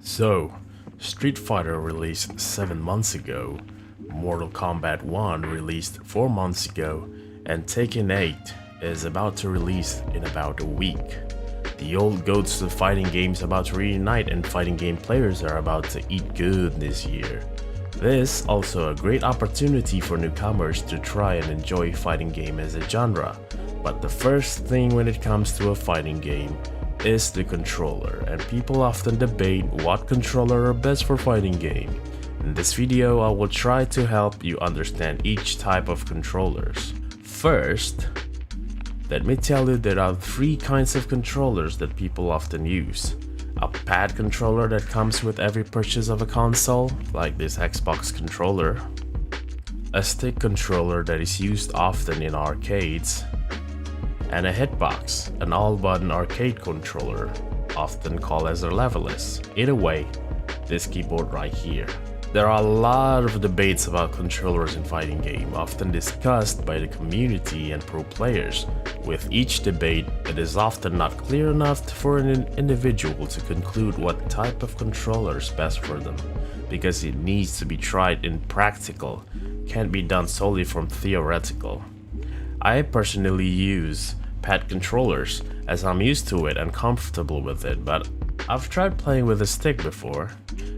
So, Street Fighter released 7 months ago, Mortal Kombat 1 released 4 months ago, and Tekken 8 is about to release in about a week. The old goats of fighting games about to reunite, and fighting game players are about to eat good this year. This also a great opportunity for newcomers to try and enjoy fighting game as a genre. But the first thing when it comes to a fighting game is the controller, and people often debate what controller are best for fighting game. In this video, I will try to help you understand each type of controllers. First, let me tell you there are 3 kinds of controllers that people often use. A pad controller that comes with every purchase of a console, like this Xbox controller. A stick controller that is used often in arcades. And a Hitbox, an all-button arcade controller, often called as a leveless. Either way, this keyboard right here. There are a lot of debates about controllers in fighting game, often discussed by the community and pro players. With each debate, it is often not clear enough for an individual to conclude what type of controller is best for them, because it needs to be tried in practical, can't be done solely from theoretical. I personally use pad controllers as I'm used to it and comfortable with it, but I've tried playing with a stick before.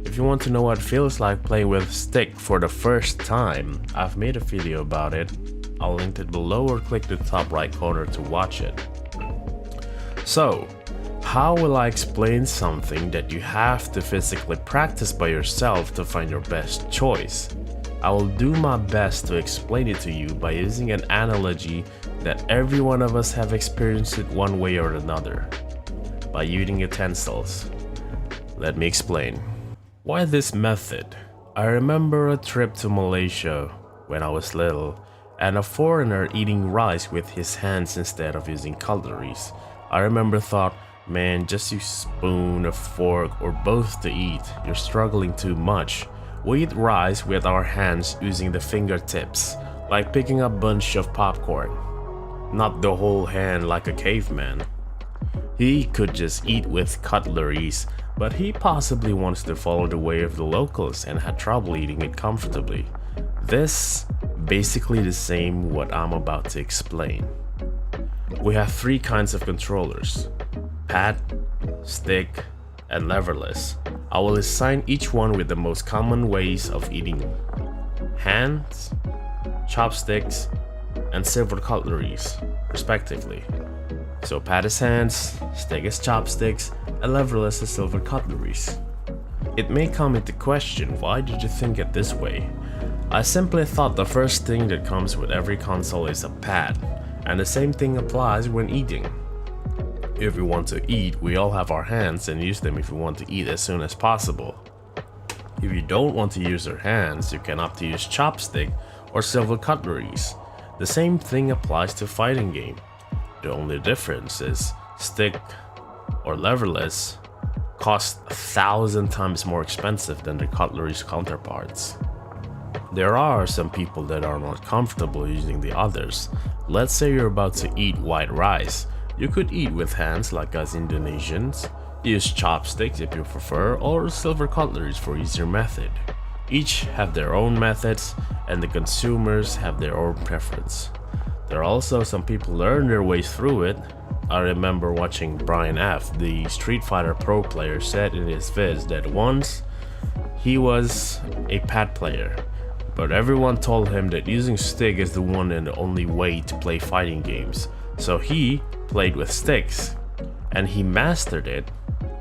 If you want to know what it feels like playing with a stick for the first time, I've made a video about it. I'll link it below or click the top right corner to watch it. So, how will I explain something that you have to physically practice by yourself to find your best choice? I will do my best to explain it to you by using an analogy that every one of us have experienced it one way or another. By using utensils. Let me explain. Why this method? I remember a trip to Malaysia when I was little, and a foreigner eating rice with his hands instead of using cutleries. I remember thought, man, just use spoon, a fork, or both to eat. You're struggling too much. We eat rice with our hands using the fingertips, like picking up a bunch of popcorn. Not the whole hand like a caveman. He could just eat with cutleries, but he possibly wants to follow the way of the locals and had trouble eating it comfortably. This basically the same what I'm about to explain. We have 3 kinds of controllers: pad, stick, and leverless. I will assign each one with the most common ways of eating: hands, chopsticks, and silver cutleries, respectively. So pad is hands, stick is chopsticks, and leverless is silver cutleries. It may come into question, why did you think it this way? I simply thought the first thing that comes with every console is a pad, and the same thing applies when eating. If we want to eat, we all have our hands and use them if we want to eat as soon as possible. If you don't want to use your hands, you can opt to use chopstick or silver cutleries. The same thing applies to fighting game. The only difference is stick or leverless cost 1,000 times more expensive than the cutlery's counterparts. There are some people that are not comfortable using the others. Let's say you're about to eat white rice. You could eat with hands like us Indonesians, use chopsticks if you prefer, or silver cutleries for easier method. Each have their own methods, and the consumers have their own preference. There are also some people learn their ways through it. I remember watching Brian F., the Street Fighter Pro player, said in his vids that once he was a pad player, but everyone told him that using stick is the one and the only way to play fighting games. So he played with sticks, and he mastered it.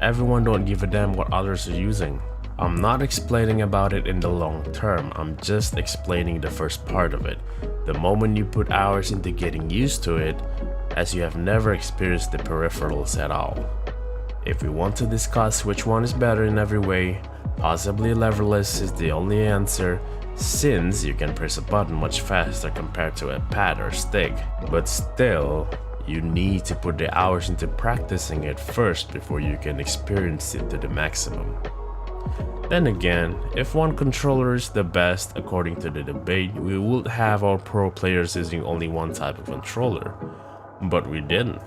Everyone don't give a damn what others are using. I'm not explaining about it in the long term, I'm just explaining the first part of it. The moment you put hours into getting used to it, as you have never experienced the peripherals at all. If we want to discuss which one is better in every way, possibly leverless is the only answer, since you can press a button much faster compared to a pad or stick. But still, you need to put the hours into practicing it first before you can experience it to the maximum. Then again, if one controller is the best according to the debate, we would have our pro players using only one type of controller. But we didn't,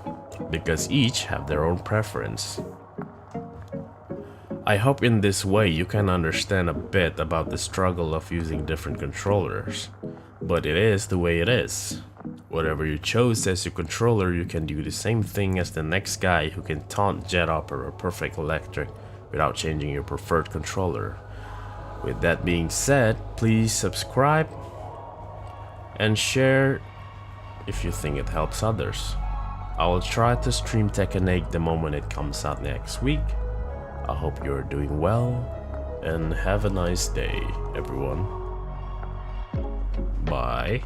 because each have their own preference. I hope in this way you can understand a bit about the struggle of using different controllers. But it is the way it is. Whatever you chose as your controller, you can do the same thing as the next guy who can taunt Jet Opera or Perfect Electric without changing your preferred controller. With that being said, please subscribe and share if you think it helps others. I will try to stream Tekken 8 the moment it comes out next week. I hope you're doing well and have a nice day, everyone. Bye.